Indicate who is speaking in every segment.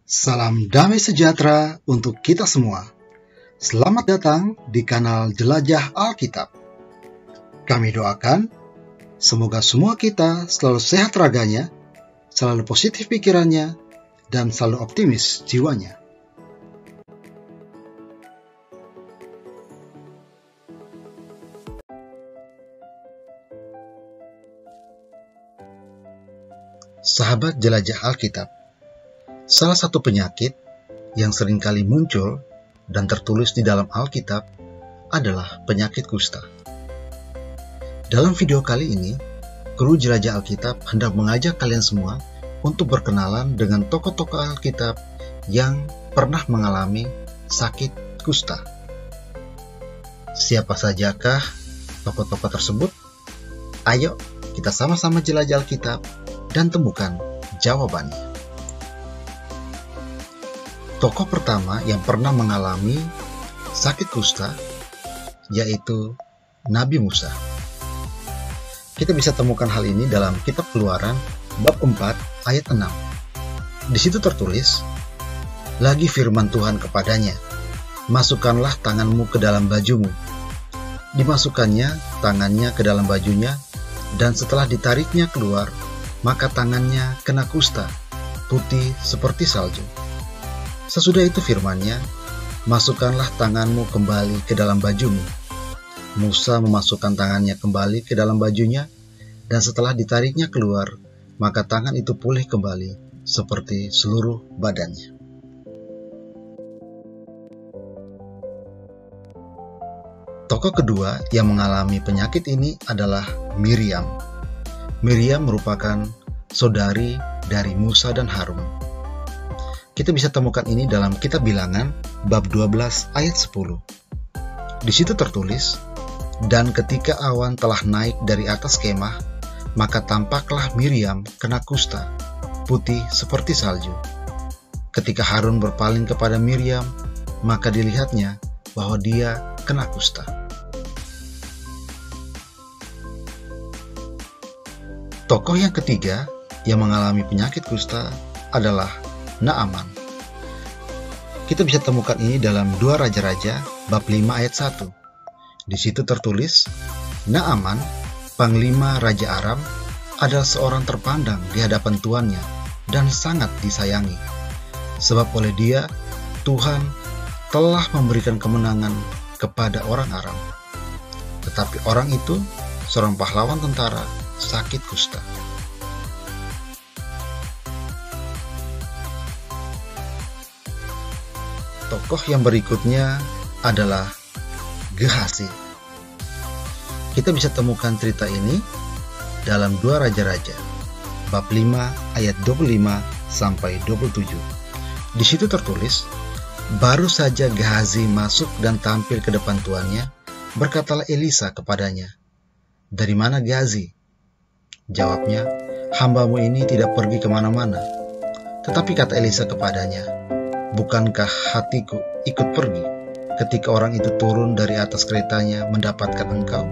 Speaker 1: Salam damai sejahtera untuk kita semua. Selamat datang di kanal Jelajah Alkitab. Kami doakan, semoga semua kita selalu sehat raganya, selalu positif pikirannya, dan selalu optimis jiwanya. Sahabat Jelajah Alkitab, salah satu penyakit yang seringkali muncul dan tertulis di dalam Alkitab adalah penyakit kusta. Dalam video kali ini, kru Jelajah Alkitab hendak mengajak kalian semua untuk berkenalan dengan tokoh-tokoh Alkitab yang pernah mengalami sakit kusta. Siapa sajakah tokoh-tokoh tersebut? Ayo kita sama-sama jelajah Alkitab dan temukan jawabannya. Tokoh pertama yang pernah mengalami sakit kusta yaitu Nabi Musa. Kita bisa temukan hal ini dalam kitab Keluaran bab 4 ayat 6. Di situ tertulis, "Lagi firman Tuhan kepadanya, masukkanlah tanganmu ke dalam bajumu." Dimasukkannya tangannya ke dalam bajunya, dan setelah ditariknya keluar, maka tangannya kena kusta, putih seperti salju. Sesudah itu firman-Nya, "Masukkanlah tanganmu kembali ke dalam bajumu." Musa memasukkan tangannya kembali ke dalam bajunya, dan setelah ditariknya keluar, maka tangan itu pulih kembali seperti seluruh badannya. Tokoh kedua yang mengalami penyakit ini adalah Miriam. Miriam merupakan saudari dari Musa dan Harun. Kita bisa temukan ini dalam kitab Bilangan bab 12 ayat 10. Di situ tertulis, "Dan ketika awan telah naik dari atas kemah, maka tampaklah Miriam kena kusta, putih seperti salju. Ketika Harun berpaling kepada Miriam, maka dilihatnya bahwa dia kena kusta." Tokoh yang ketiga yang mengalami penyakit kusta adalah Naaman. Kita bisa temukan ini dalam 2 Raja-Raja bab 5 ayat 1. Di situ tertulis, "Naaman, panglima Raja Aram, adalah seorang terpandang di hadapan tuannya dan sangat disayangi. Sebab oleh dia, Tuhan telah memberikan kemenangan kepada orang Aram. Tetapi orang itu, seorang pahlawan tentara, sakit kusta." Tokoh yang berikutnya adalah Gehazi. Kita bisa temukan cerita ini dalam 2 Raja-Raja bab 5 ayat 25 sampai 27. Di situ tertulis, "Baru saja Gehazi masuk dan tampil ke depan tuannya, berkatalah Elisa kepadanya, 'Dari mana Gehazi?' Jawabnya, 'Hambamu ini tidak pergi kemana-mana.' Tetapi kata Elisa kepadanya, 'Bukankah hatiku ikut pergi ketika orang itu turun dari atas keretanya mendapatkan engkau?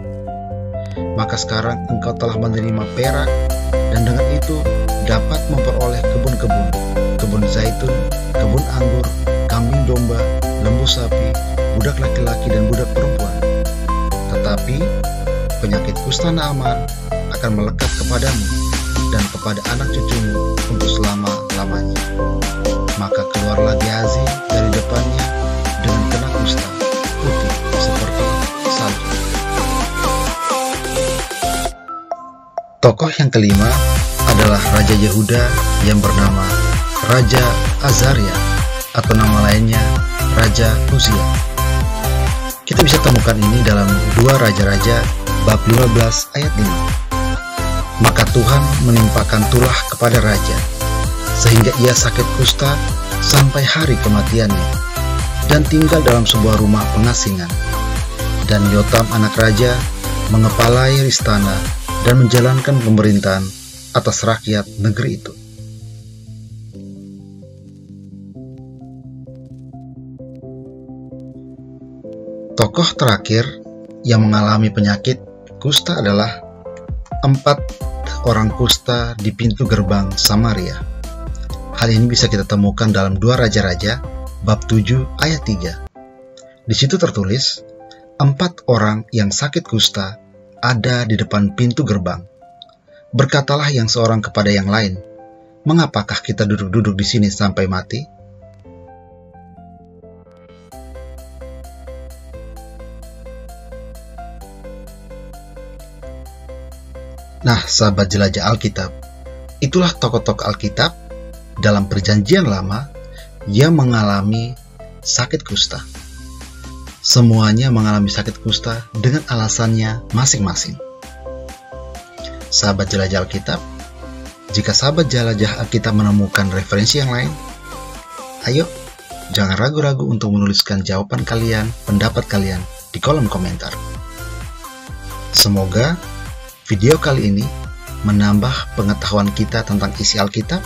Speaker 1: Maka sekarang engkau telah menerima perak, dan dengan itu dapat memperoleh kebun-kebun, kebun zaitun, kebun anggur, kambing domba, lembu sapi, budak laki-laki dan budak perempuan. Tetapi penyakit kusta Naaman akan melekat kepadamu dan kepada anak cucumu untuk selama-lamanya.' Maka keluarlah Gehazi dari depannya dengan kena kusta, putih seperti salju." Tokoh yang kelima adalah Raja Yehuda yang bernama Raja Azaria, atau nama lainnya Raja Uzia. Kita bisa temukan ini dalam 2 Raja-Raja bab 15 ayat 5. "Maka Tuhan menimpakan tulah kepada raja, sehingga ia sakit kusta sampai hari kematiannya, dan tinggal dalam sebuah rumah pengasingan. Dan Yotam anak raja mengepalai istana dan menjalankan pemerintahan atas rakyat negeri itu." Tokoh terakhir yang mengalami penyakit kusta adalah 4 orang kusta di pintu gerbang Samaria. Hal Hal ini bisa kita temukan dalam 2 Raja-Raja bab 7 ayat 3. Di situ tertulis, 4 orang yang sakit kusta ada di depan pintu gerbang. Berkatalah yang seorang kepada yang lain, "Mengapakah kita duduk-duduk di sini sampai mati?" Nah, sahabat jelajah Alkitab, itulah tokoh-tokoh Alkitab dalam Perjanjian Lama yang mengalami sakit kusta. Semuanya mengalami sakit kusta dengan alasannya masing-masing. Sahabat jelajah Alkitab, jika sahabat jelajah Alkitab menemukan referensi yang lain, ayo, jangan ragu-ragu untuk menuliskan jawaban kalian, pendapat kalian di kolom komentar. Semoga video kali ini menambah pengetahuan kita tentang isi Alkitab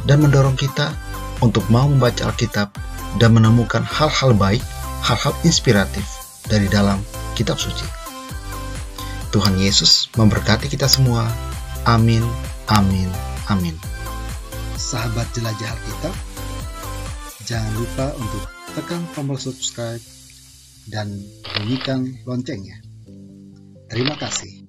Speaker 1: dan mendorong kita untuk mau membaca Alkitab dan menemukan hal-hal baik, hal-hal inspiratif dari dalam kitab suci. Tuhan Yesus memberkati kita semua. Amin, amin, amin. Sahabat jelajah Alkitab, jangan lupa untuk tekan tombol subscribe dan bunyikan loncengnya. Terima kasih.